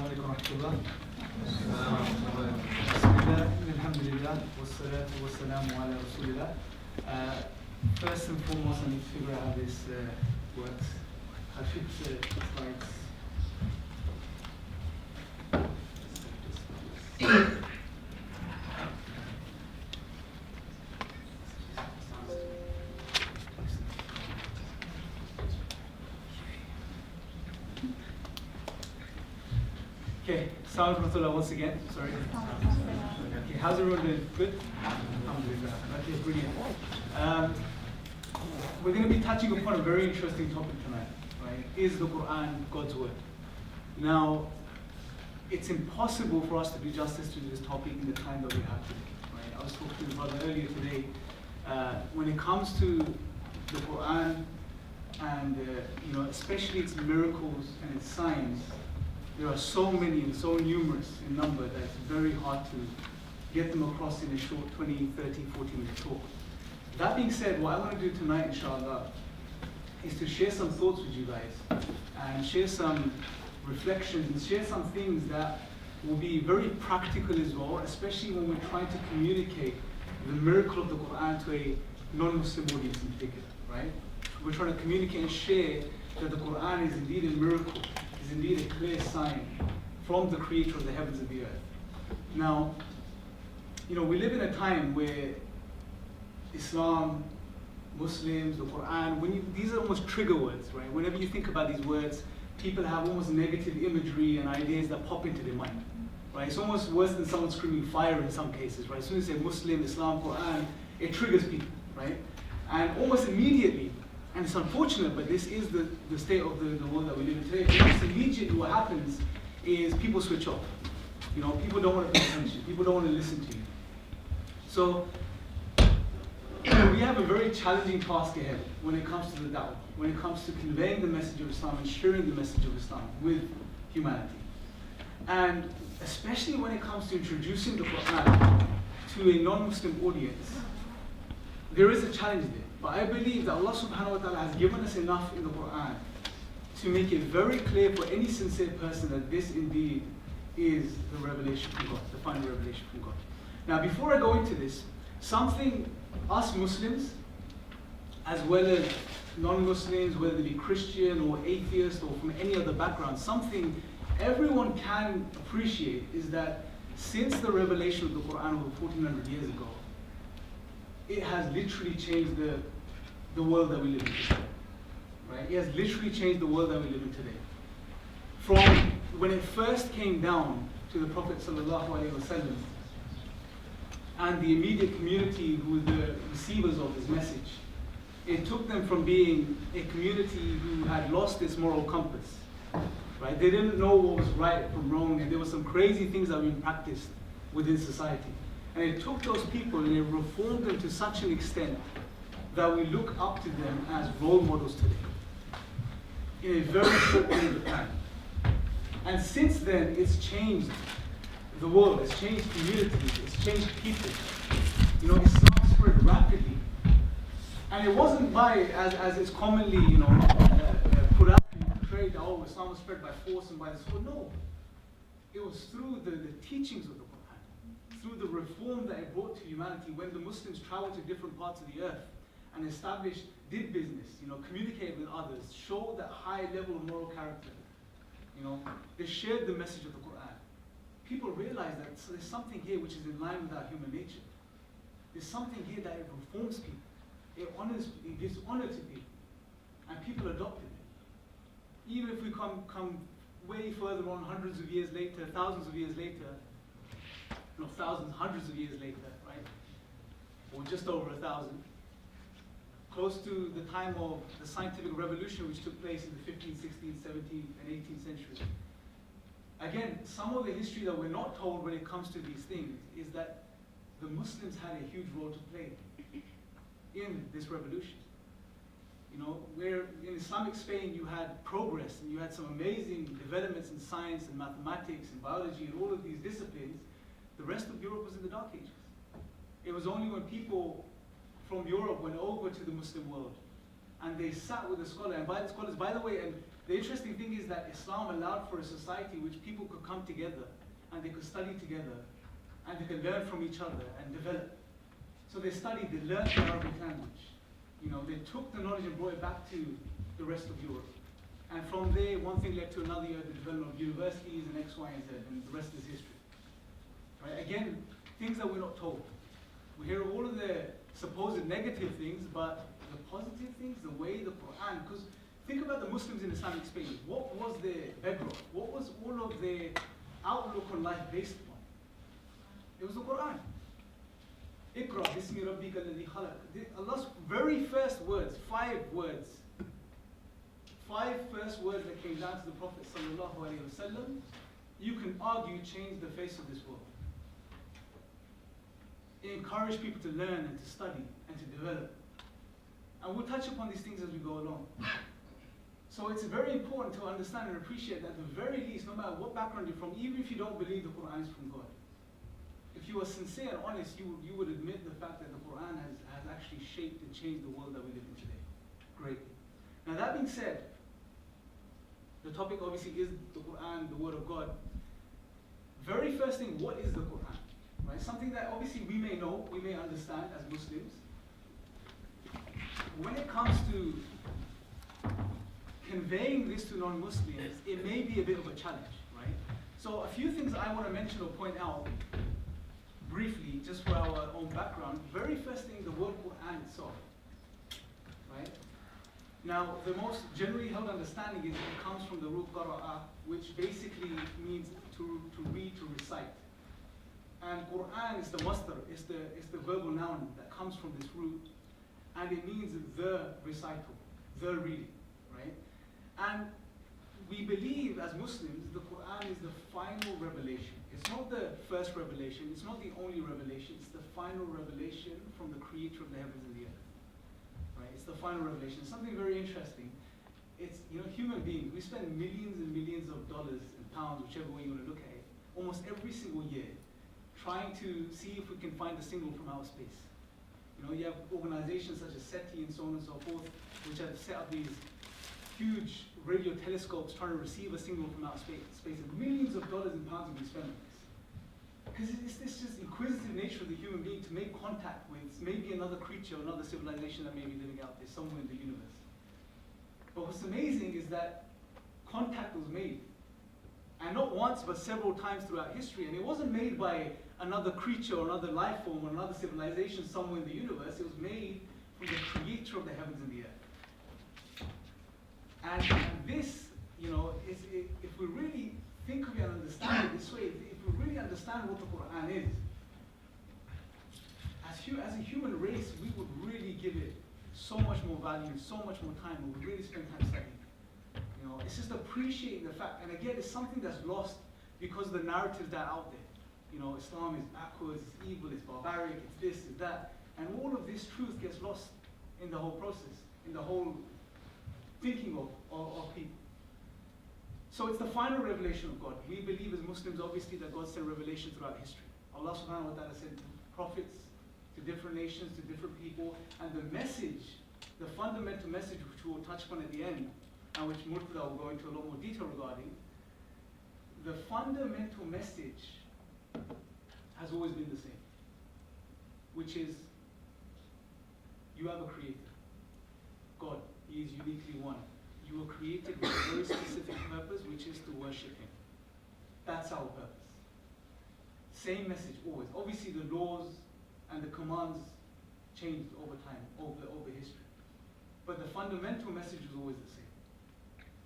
عليكم ورحمة الله. بسم الله الحمد لله والصلاة والسلام على رسول الله. First and foremost, I need to figure out how this works. I should slides. Okay, Salam Rahmatullah once again. Sorry. Okay, how's everyone doing? Good? Alhamdulillah. Okay, brilliant. We're going to be touching upon a very interesting topic tonight, right? Is the Quran God's word? Now, it's impossible for us to do justice to this topic in the time that we have today, right? I was talking to the brother earlier today. When it comes to the Quran and especially its miracles and its signs, there are so many and so numerous in number that it's very hard to get them across in a short 20, 30, 40-minute talk. That being said, what I want to do tonight, inshallah, is to share some thoughts with you guys and share some reflections and share some things that will be very practical as well, especially when we're trying to communicate the miracle of the Quran to a non-Muslim audience in particular, right? We're trying to communicate and share that the Quran is indeed a miracle, is indeed a clear sign from the creator of the heavens and the earth. Now, we live in a time where Islam, Muslims, the Quran, these are almost trigger words, right? Whenever you think about these words, people have almost negative imagery and ideas that pop into their mind, right? It's almost worse than someone screaming fire in some cases, right? As soon as you say Muslim, Islam, Quran, it triggers people, right? And almost immediately, and it's unfortunate, but this is the state of the world that we live in today, almost immediately what happens is people switch off. People don't want to pay attention, people don't want to listen to you. So, we have a very challenging task ahead when it comes to the da'wah, when it comes to conveying the message of Islam and sharing the message of Islam with humanity. And especially when it comes to introducing the Quran to a non-Muslim audience, there is a challenge there. But I believe that Allah subhanahu wa ta'ala has given us enough in the Quran to make it very clear for any sincere person that this indeed is the revelation from God, the final revelation from God. Now, before I go into this, something us Muslims, as well as non-Muslims, whether they be Christian or atheist or from any other background, something everyone can appreciate is that since the revelation of the Quran over 1400 years ago, it has literally changed the world that we live in today. Right? It has literally changed the world that we live in today. From when it first came down to the Prophet ﷺ and the immediate community who were the receivers of his message, it took them from being a community who had lost its moral compass. Right? They didn't know what was right from wrong, and there were some crazy things that were being practiced within society. And it took those people and it reformed them to such an extent that we look up to them as role models today, in a very short period of time. And since then, it's changed the world, it's changed communities, it's changed people. Islam spread rapidly. And it wasn't by, as it's commonly, put out and portrayed, Islam was spread by force and by the sword. No. It was through the teachings of the Quran, through the reform that it brought to humanity when the Muslims traveled to different parts of the earth and did business, communicated with others, showed that high level of moral character. They shared the message of the Quran. People realized that there's something here which is in line with our human nature. There's something here that it reforms people. It gives honor to people. And people adopted it. Even if we come way further on, hundreds of years later, thousands of years later, not thousands, hundreds of years later, right? Or just over 1,000. Close to the time of the scientific revolution which took place in the 15th, 16th, 17th, and 18th centuries. Again, some of the history that we're not told when it comes to these things is that the Muslims had a huge role to play in this revolution. Where in Islamic Spain you had progress and you had some amazing developments in science and mathematics and biology and all of these disciplines, the rest of Europe was in the Dark Ages. It was only when people from Europe went over to the Muslim world and they sat with the scholar, and by the scholars, by the way, and The interesting thing is that Islam allowed for a society which people could come together and they could study together and they could learn from each other and develop. So they studied, they learned the Arabic language. You know, they took the knowledge and brought it back to the rest of Europe. And from there, one thing led to another. You had the development of universities and X, Y, and Z, and the rest is history. Right? Again, things that we're not told. We hear all of the supposed negative things, but the positive things, the way the Quran, because think about the Muslims in Islamic Spain. What was their bedrock? What was all of their outlook on life based upon? It was the Quran. Iqra bismi rabbika alladhi khalaq. Allah's very first words, 5 words. 5 first words that came down to the Prophet sallallahu alaihi wasallam, you can argue changed the face of this world. It encouraged people to learn and to study and to develop. And we'll touch upon these things as we go along. So it's very important to understand and appreciate that at the very least, no matter what background you're from, even if you don't believe the Quran is from God, if you are sincere and honest, you would admit the fact that the Quran has actually shaped and changed the world that we live in today. Greatly. Now that being said, the topic obviously is the Quran, the Word of God. Very first thing, what is the Quran? Right? Something that obviously we may know, we may understand as Muslims. When it comes to conveying this to non-Muslims, it may be a bit of a challenge, right? So a few things I want to mention or point out briefly, just for our own background. Very first thing, the word Quran itself, right? Now, the most generally held understanding is it comes from the root qara'a, which basically means to read, to recite. And Quran is the masdar, it's the verbal noun that comes from this root, and it means the recital, the reading, right? And we believe as Muslims, the Quran is the final revelation. It's not the first revelation, it's not the only revelation, it's the final revelation from the creator of the heavens and the earth. Right? It's the final revelation. Something very interesting. It's, you know, human beings, we spend millions and millions of dollars and pounds, whichever way you want to look at it, almost every single year, trying to see if we can find a signal from outer space. You know, you have organizations such as SETI and so on and so forth, which have set up these huge radio telescopes trying to receive a signal from outer space, and millions of dollars and pounds have been spent on this. Because it's this just inquisitive nature of the human being to make contact with maybe another creature, another civilization that may be living out there somewhere in the universe. But what's amazing is that contact was made. And not once, but several times throughout history. And it wasn't made by another creature or another life form or another civilization somewhere in the universe. It was made from the creator of the heavens and the earth. And this, you know, if we really think of it and understand it this way, if we really understand what the Quran is, as a human race, we would really give it so much more value, so much more time, and we would really spend time studying. You know, it's just appreciating the fact, and again, it's something that's lost because of the narratives that are out there. You know, Islam is backwards, it's evil, it's barbaric, it's this, it's that, and all of this truth gets lost in the whole process, in the whole thinking of people. So it's the final revelation of God. We believe as Muslims, obviously, that God sent revelation throughout history. Allah subhanahu wa ta'ala sent prophets to different nations, to different people, and the message, the fundamental message which we will touch upon at the end, and which Murtada will go into a lot more detail regarding, the fundamental message has always been the same, which is, you have a creator, God. He is uniquely one. You were created with a very specific purpose, which is to worship Him. That's our purpose. Same message always. Obviously the laws and the commands changed over time, over history. But the fundamental message was always the same.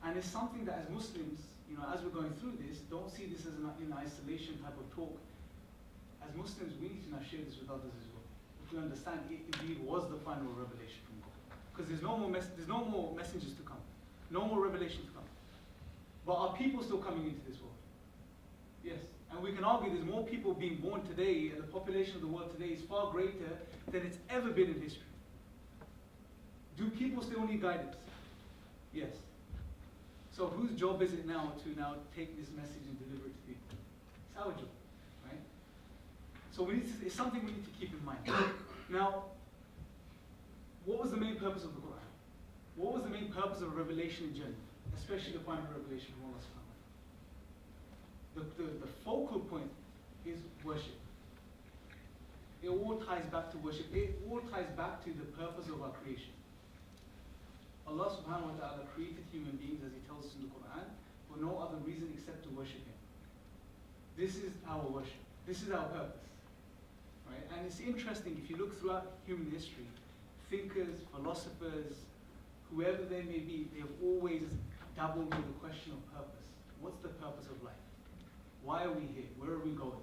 And it's something that as Muslims, you know, as we're going through this, don't see this as an isolation type of talk. As Muslims, we need to now share this with others as well. If we understand it indeed was the final revelation from God. Because there's no more messengers to come. No more revelation to come. But are people still coming into this world? Yes. And we can argue there's more people being born today, and the population of the world today is far greater than it's ever been in history. Do people still need guidance? Yes. So whose job is it now to take this message and deliver it to people? It's our job, right? So it's something we need to keep in mind. Now, what was the main purpose of the Quran? What was the main purpose of revelation in general? especially the final revelation from Allah subhanahu wa ta'ala. The focal point is worship. It all ties back to worship. It all ties back to the purpose of our creation. Allah subhanahu wa ta'ala created human beings, as He tells us in the Qur'an, for no other reason except to worship Him. This is our worship. This is our purpose. Right? And it's interesting, if you look throughout human history, thinkers, philosophers, whoever they may be, they have always dabbled with the question of purpose. What's the purpose of life? Why are we here? Where are we going?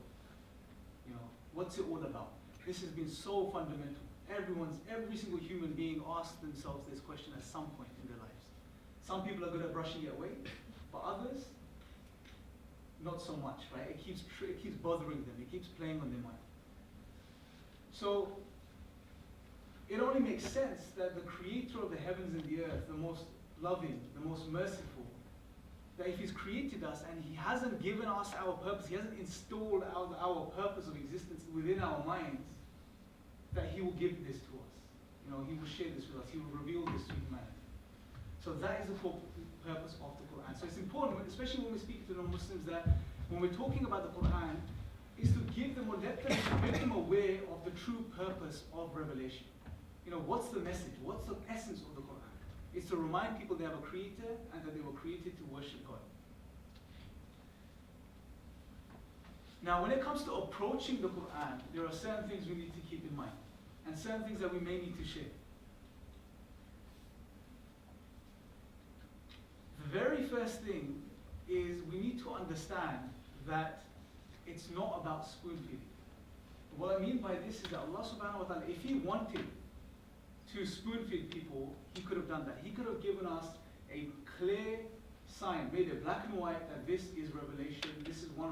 You know, what's it all about? This has been so fundamental. Every single human being asks themselves this question at some point in their lives. Some people are good at brushing it away, but others, not so much, right? It keeps bothering them. It keeps playing on their mind. So, it only makes sense that the creator of the heavens and the earth, the most loving, the most merciful, that if He's created us and He hasn't given us our purpose, He hasn't installed our purpose of existence within our minds, that He will give this to us. You know, He will share this with us. He will reveal this to humanity. So that is the purpose of the Qur'an. So it's important, especially when we speak to non-Muslims, that when we're talking about the Qur'an, is to give them or make them aware of the true purpose of revelation. You know, what's the message? What's the essence of the Qur'an? It's to remind people they have a creator and that they were created to worship God. Now, when it comes to approaching the Qur'an, there are certain things we need to keep in mind, and certain things that we may need to share. The very first thing is we need to understand that it's not about spoon feeding. What I mean by this is that Allah subhanahu wa ta'ala, if He wanted to spoon feed people, He could have done that. He could have given us a clear sign, made it black and white, that this is revelation, this is 100%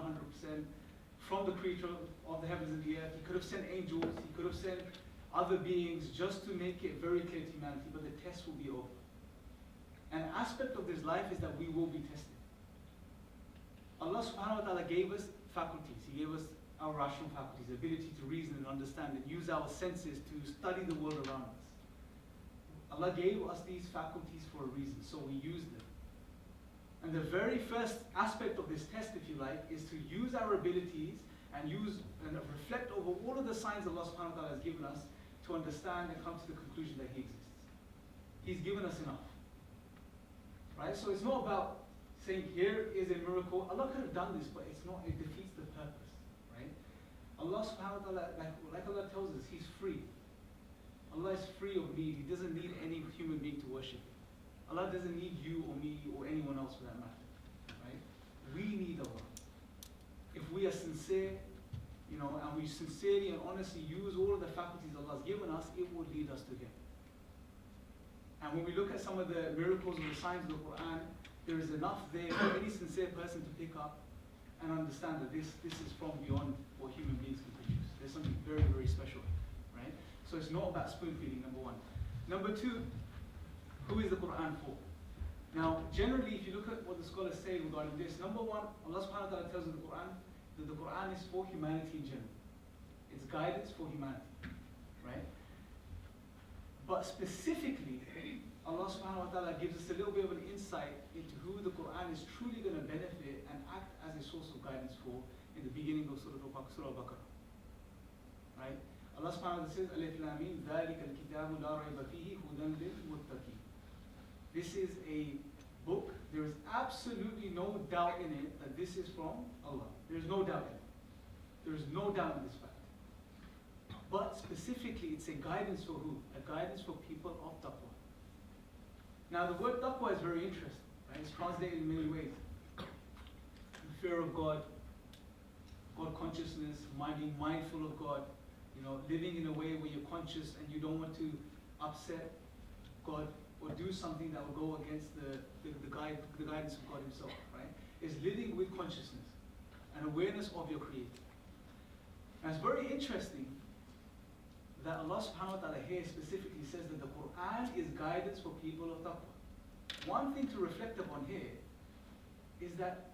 from the creator of the heavens and the earth. He could have sent angels, He could have sent other beings just to make it very clear to humanity, but the test will be over. An aspect of this life is that we will be tested. Allah subhanahu wa ta'ala gave us faculties. He gave us our rational faculties, the ability to reason and understand and use our senses to study the world around us. Allah gave us these faculties for a reason, so we use them. And the very first aspect of this test, if you like, is to use our abilities and reflect over all of the signs Allah subhanahu wa ta'ala has given us to understand and come to the conclusion that He exists. He's given us enough. Right? So it's not about saying, here is a miracle. Allah could have done this, but it defeats the purpose. Right? Allah subhanahu wa ta'ala, like Allah tells us, He's free. Allah is free of need. He doesn't need any human being to worship Him. Allah doesn't need you or me or anyone else for that matter. Right? We need Allah. If we are sincere, you know, and we sincerely and honestly use all of the faculties Allah has given us, it will lead us to Him. And when we look at some of the miracles and the signs of the Qur'an, there is enough there for any sincere person to pick up and understand that this is from beyond what human beings can produce. There's something very, very special, right? So it's not about spoon feeding, number one. Number two, who is the Qur'an for? Now, generally, if you look at what the scholars say regarding this, number one, Allah subhanahu wa ta'ala tells in the Qur'an that the Qur'an is for humanity in general. It's guidance for humanity, right? But specifically, Allah subhanahu wa ta'ala gives us a little bit of an insight into who the Qur'an is truly going to benefit and act as a source of guidance for in the beginning of Surah Al-Baqarah. Right? Allah subhanahu wa ta'ala says, Alif Lam Mim, ذَلِكَ الْكِتَابُ لَا رَيْبَ فِيهِ هُدًى لِلْمُتَّقِينَ. This is a book. There is absolutely no doubt in it that this is from Allah. There is no doubt in it. There is no doubt in this fact. But specifically, it's a guidance for who? A guidance for people of taqwa. Now, the word taqwa is very interesting. Right? It's translated in many ways. The fear of God, God consciousness, being mindful of God, you know, living in a way where you're conscious and you don't want to upset God or do something that will go against the guidance of God Himself. Right? Is living with consciousness and awareness of your Creator. And it's very interesting that Allah subhanahu wa ta'ala here specifically says that the Qur'an is guidance for people of taqwa. One thing to reflect upon here is that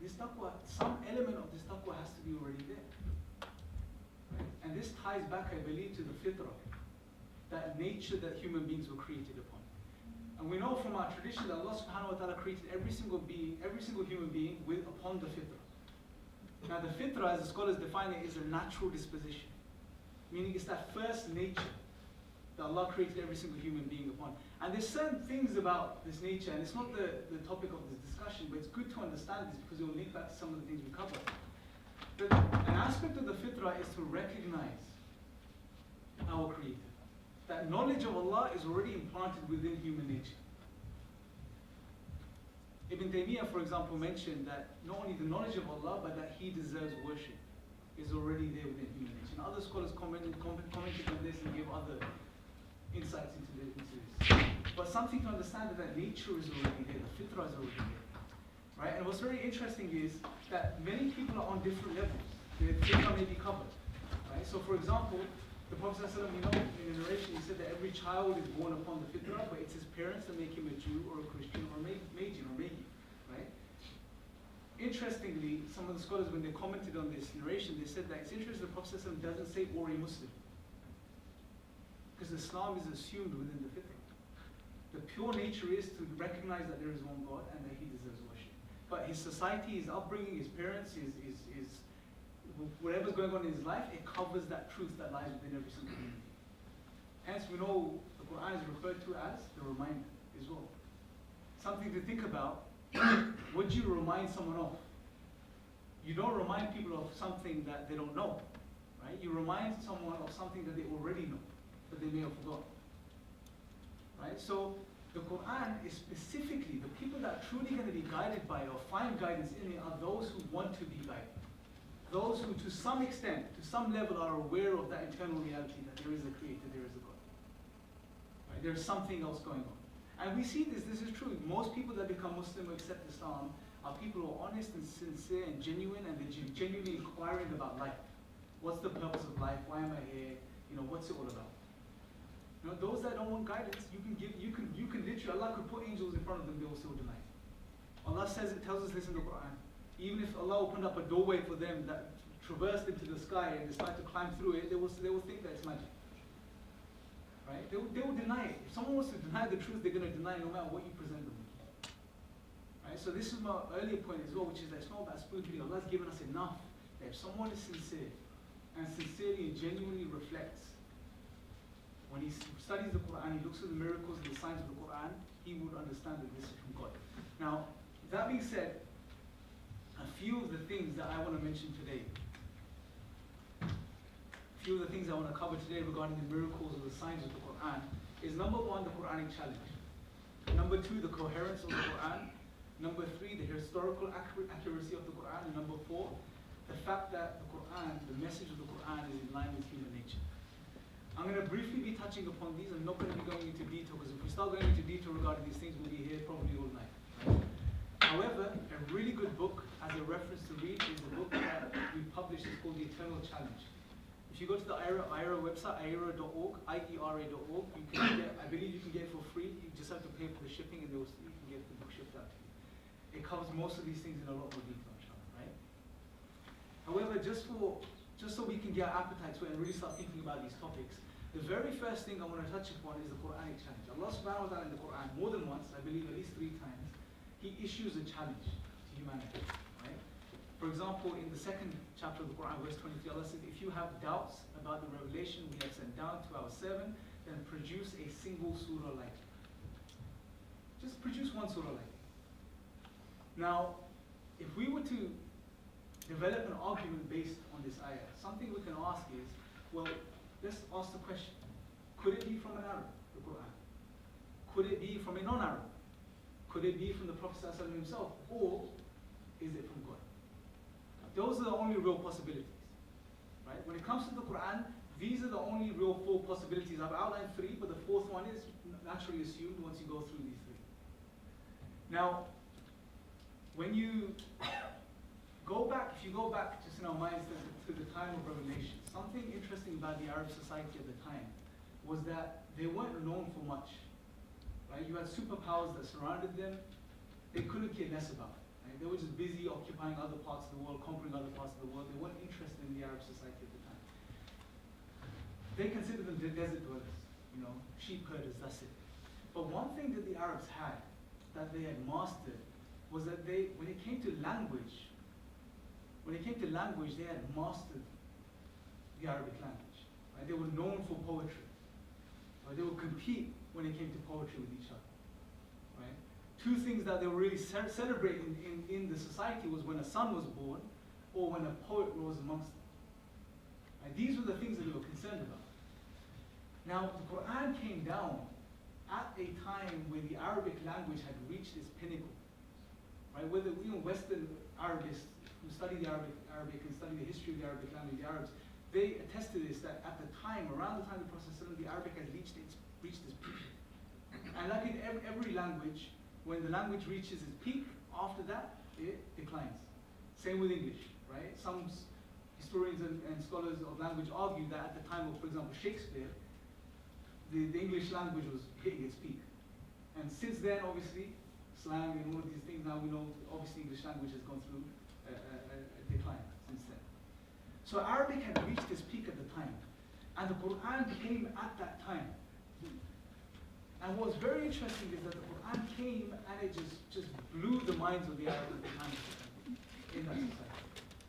this taqwa, some element of this taqwa has to be already there. Right? And this ties back, I believe, to the fitrah, that nature that human beings were created upon. And we know from our tradition that Allah subhanahu wa ta'ala created every single human being upon the fitrah. Now the fitrah, as the scholars define it, is a natural disposition. Meaning it's that first nature that Allah created every single human being upon. And there's certain things about this nature, and it's not the topic of this discussion, but it's good to understand this because it will link back to some of the things we covered. But an aspect of the fitrah is to recognize our Creator. That knowledge of Allah is already implanted within human nature. Ibn Taymiyyah, for example, mentioned that not only the knowledge of Allah, but that He deserves worship is already there within human nature. And other scholars commented on this and gave other insights into this. But something to understand is that nature is already there, the fitrah is already there. Right? And what's very interesting is that many people are on different levels. The fitrah may be covered. Right? So for example, the Prophet ﷺ, in a narration, he said that every child is born upon the fitrah, but it's his parents that make him a Jew or a Christian or Magian or Magi. Right? Interestingly, some of the scholars, when they commented on this narration, they said that it's interesting the Prophet ﷺ doesn't say or a Muslim. Because Islam is assumed within the fitrah. The pure nature is to recognize that there is one God and that He deserves worship. But his society, his upbringing, his parents, his whatever's going on in his life, it covers that truth that lies within every single human being. Hence, we know the Qur'an is referred to as the reminder as well. Something to think about. What do you remind someone of? You don't remind people of something that they don't know, right? You remind someone of something that they already know, but they may have forgotten, right? So the Qur'an is specifically, the people that are truly going to be guided by it or find guidance in it are those who want to be guided. Those who, to some extent, to some level, are aware of that eternal reality that there is a Creator, there is a God. Right? There is something else going on. And we see this is true. Most people that become Muslim or accept Islam are people who are honest and sincere and genuine, and they're genuinely inquiring about life. What's the purpose of life? Why am I here? What's it all about? Those that don't want guidance, you can literally, Allah could put angels in front of them, they will still deny it. Allah tells us this in the Quran. Even if Allah opened up a doorway for them that traversed into the sky and decide to climb through it, they will think that it's magic. Right? They will deny it. If someone wants to deny the truth, they're going to deny no matter what you present them with. Right? So this is my earlier point as well, which is that it's not about spoon feeding. Allah's given us enough that if someone is sincere and sincerely and genuinely reflects, when he studies the Quran, he looks at the miracles and the signs of the Quran, he would understand that this is from God. Now, that being said, a few of the things that I want to mention today, a few of the things I want to cover today regarding the miracles or the signs of the Quran is number one, the Quranic challenge. Number two, the coherence of the Quran. Number three, the historical accuracy of the Quran. And number four, the fact that the Quran, the message of the Quran is in line with human nature. I'm going to briefly be touching upon these. I'm not going to be going into detail because if we start going into detail regarding these things, we'll be here probably all night. Right? However, a really good book as a reference to read is the book that we published. It's called The Eternal Challenge. If you go to the IRA website, IERA.org, IERA.org, you can get, I believe you can get it for free. You just have to pay for the shipping and you can get the book shipped out to you. It covers most of these things in a lot more detail, right? However, just so we can get our appetite to it and really start thinking about these topics, the very first thing I want to touch upon is the Quranic challenge. Allah subhanahu wa ta'ala in the Quran, more than once, I believe at least 3 times, He issues a challenge to humanity, right? For example, in the 2nd chapter of the Quran, verse 23, Allah says, if you have doubts about the revelation we have sent down to our servant, then produce a single surah like it. Just produce one surah like it. Now, if we were to develop an argument based on this ayah, something we can ask is, well, let's ask the question, could it be from an Arab, the Quran? Could it be from a non-Arab? Could it be from the Prophet ﷺ himself? Or is it from God? Those are the only real possibilities. Right? When it comes to the Quran, these are the only real 4 possibilities. I've outlined 3, but the 4th one is naturally assumed once you go through these 3. Now, when you go back, if you go back just in our minds to the time of revelation, something interesting about the Arab society at the time was that they weren't known for much. Right? You had superpowers that surrounded them. They couldn't care less about it. Right? They were just busy occupying other parts of the world, conquering other parts of the world. They weren't interested in the Arab society at the time. They considered them desert dwellers, sheep herders, that's it. But one thing that the Arabs had, that they had mastered, was that when it came to language, they had mastered the Arabic language. Right? They were known for poetry. Right? They would compete when it came to poetry with each other. Right? Two things that they were really celebrating in the society was when a son was born, or when a poet rose amongst them. Right? These were the things that they were concerned about. Now, the Quran came down at a time where the Arabic language had reached its pinnacle. Right? Whether even Western Arabists who study the Arabic and study the history of the Arabic language, the Arabs, they attest to this, that at the time, around the time of the Prophet ﷺ, the Arabic had reached its peak. And like in every language, when the language reaches its peak, after that, it declines. Same with English, right? Some historians and scholars of language argue that at the time of, for example, Shakespeare, the English language was hitting its peak. And since then, obviously, slang and all of these things, now we know, obviously, English language has gone through a decline since then. So Arabic had reached its peak at the time, and the Quran came at that time. And what's very interesting is that the Quran came and it just blew the minds of the Arabs at the time in that society.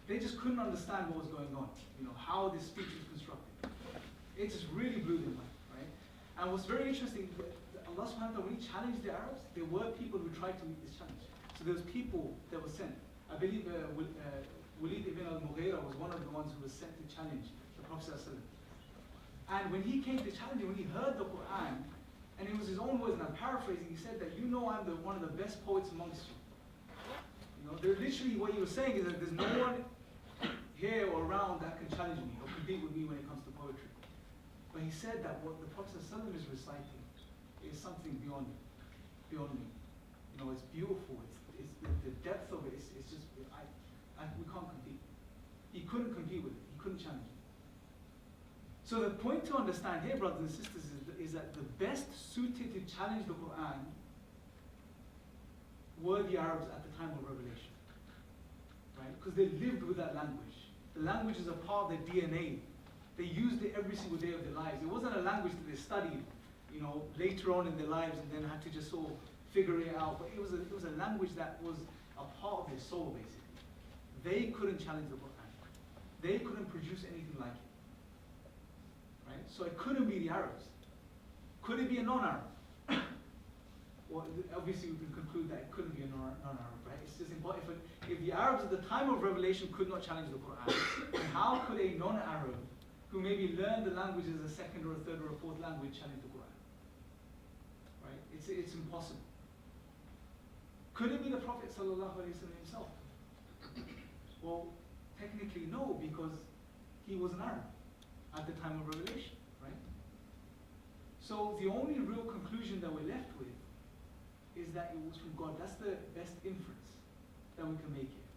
They just couldn't understand what was going on, how this speech was constructed. It just really blew their mind, right? And what's very interesting, Allah subhanahu wa ta'ala, when He challenged the Arabs, there were people who tried to meet this challenge. So there was people that were sent. I believe Walid ibn al-Mughira was one of the ones who was sent to challenge the Prophet ﷺ. And when he came to challenge him, when he heard the Quran, and it was his own words, and I'm paraphrasing, he said that, I'm one of the best poets amongst you. They're literally, what he was saying is that there's no one here or around that can challenge me or compete with me when it comes to poetry. But he said that what the Prophet ﷺ is reciting is something beyond me. It's beautiful. It's the depth of it. It's just, we can't compete. He couldn't compete with it. He couldn't challenge it. So the point to understand here, brothers and sisters, is that the best suited to challenge the Quran were the Arabs at the time of revelation, right? Because they lived with that language. The language is a part of their DNA. They used it every single day of their lives. It wasn't a language that they studied, later on in their lives and then had to just sort of figure it out. But it was a language that was a part of their soul, basically. They couldn't challenge the Quran. They couldn't produce anything like it, right? So it couldn't be the Arabs. Could it be a non-Arab? Well, obviously we can conclude that it couldn't be a non-Arab, right? It's just important. If the Arabs at the time of revelation could not challenge the Quran, then how could a non-Arab who maybe learned the language as a second or a third or a fourth language challenge the Quran? Right? It's impossible. Could it be the Prophet ﷺ himself? Well, technically no, because he was an Arab at the time of revelation, right? So the only real conclusion that we're left with is that it was from God. That's the best inference that we can make here.